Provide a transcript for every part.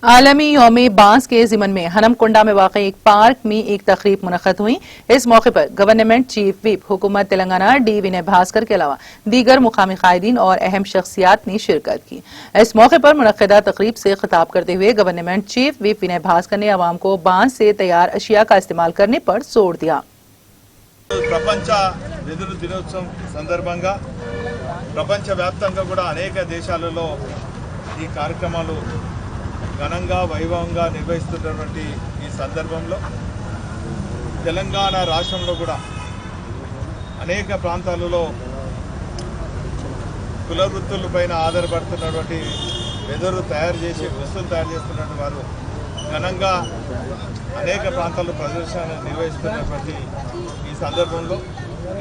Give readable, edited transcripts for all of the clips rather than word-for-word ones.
आलमी यौम बांस के ज़िमन में हनमकुंडा में वाक़ एक पार्क में एक तकरीब मुनक़्क़द हुई। इस मौके पर गवर्नमेंट चीफ व्हिप हुकूमत तेलंगाना डी विनय भास्कर के अलावा दीगर मुकामी कायदीन और अहम शख्सियात ने शिरकत की। इस मौके पर मुनक़्क़दा तकरीब से खिताब करते हुए गवर्नमेंट चीफ व्हिप विनय भास्कर ने अवाम को बांस से तैयार अशिया का इस्तेमाल करने पर जोर दिया। ప్రపంచ వెదురు దినోత్సవం సందర్భంగా ప్రపంచవ్యాప్తంగా కూడా అనేక దేశాలలో ఈ కార్యక్రమాలు ఘనంగా వైభవంగా నిర్వహిస్తున్నటువంటి ఈ సందర్భంలో తెలంగాణ రాష్ట్రంలో కూడా అనేక ప్రాంతాలలో కుల వృత్తులపైన ఆధారపడుతున్నటువంటి వెదురు తయారు చేసి వస్తువులు తయారు చేస్తున్నటువంటి వారు ఘనంగా అనేక ప్రాంతాల్లో ప్రదర్శనలు నిర్వహిస్తున్నటువంటి ఈ సందర్భంలో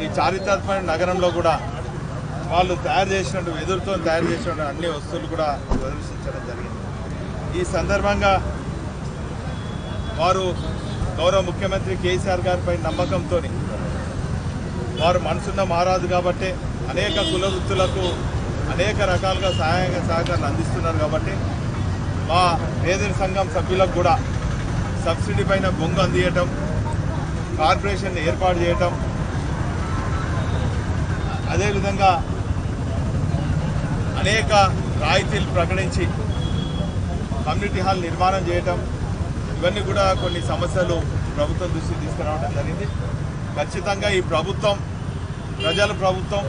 ఈ చారిత్రాత్మక నగరంలో కూడా వాళ్ళు తయారు చేసినట్టు వెదురుతో తయారు చేసినటువంటి అన్ని వస్తువులు కూడా ప్రదర్శించడం జరిగింది। ఈ సందర్భంగా వారు గౌరవ ముఖ్యమంత్రి కేసీఆర్ గారిపై నమ్మకంతో వారు మనసున్న మహారాజు కాబట్టి అనేక కుల వృత్తులకు అనేక రకాలుగా సహకారాలు అందిస్తున్నారు కాబట్టి మా వేదిక సంఘం సభ్యులకు కూడా సబ్సిడీ పైన బొంగు అందియటం, కార్పొరేషన్ ఏర్పాటు చేయటం, అదేవిధంగా అనేక రాయితీలు ప్రకటించి కమ్యూనిటీ హాల్ నిర్మాణం చేయటం, ఇవన్నీ కూడా కొన్ని సమస్యలు ప్రభుత్వం దృష్టికి తీసుకురావడం జరిగింది। ఖచ్చితంగా ఈ ప్రభుత్వం ప్రజల ప్రభుత్వం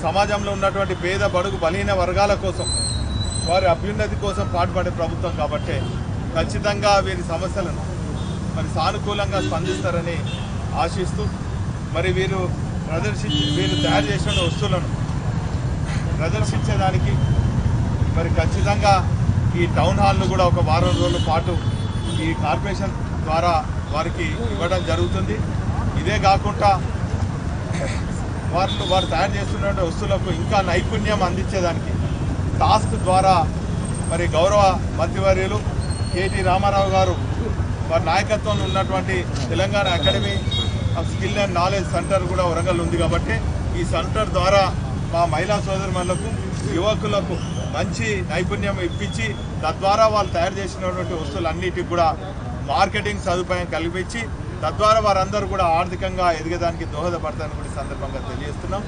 సమాజంలో ఉన్నటువంటి పేద బడుగు బలహీన వర్గాల కోసం వారి అభ్యున్నతి కోసం పాటుపడే ప్రభుత్వం కాబట్టి ఖచ్చితంగా వీరి సమస్యలను మరి సానుకూలంగా స్పందిస్తారని ఆశిస్తూ మరి వీరు తయారు చేసిన వస్తువులను ప్రదర్శించేదానికి మరి ఖచ్చితంగా ఈ టౌన్ హాల్ను కూడా ఒక వారం రోజుల పాటు ఈ కార్పొరేషన్ ద్వారా వారికి ఇవ్వడం జరుగుతుంది। ఇదే కాకుండా వారు తయారు చేస్తున్న వస్తువులకు ఇంకా నైపుణ్యం అందించేదానికి టాస్క్ ద్వారా మరి గౌరవ మంత్రివర్యులు కేటీ రామారావు గారు వారి నాయకత్వంలో ఉన్నటువంటి Telangana academy of skill and knowledge centre కూడా వరంగల్ ఉంది కాబట్టి ఈ సెంటర్ ద్వారా మా మహిళా సోదరులకు యువకులకు మంచి నైపుణ్యం ఇప్పించి తద్వారా వాళ్ళు తయారు చేసినటువంటి వస్తువులన్నిటికి కూడా మార్కెటింగ్ సదుపాయం కల్పించి తద్వారా వారందరూ కూడా ఆర్థికంగా ఎదిగేదానికి దోహదపడతారని కూడా సందర్భంగా తెలియజేస్తున్నాం।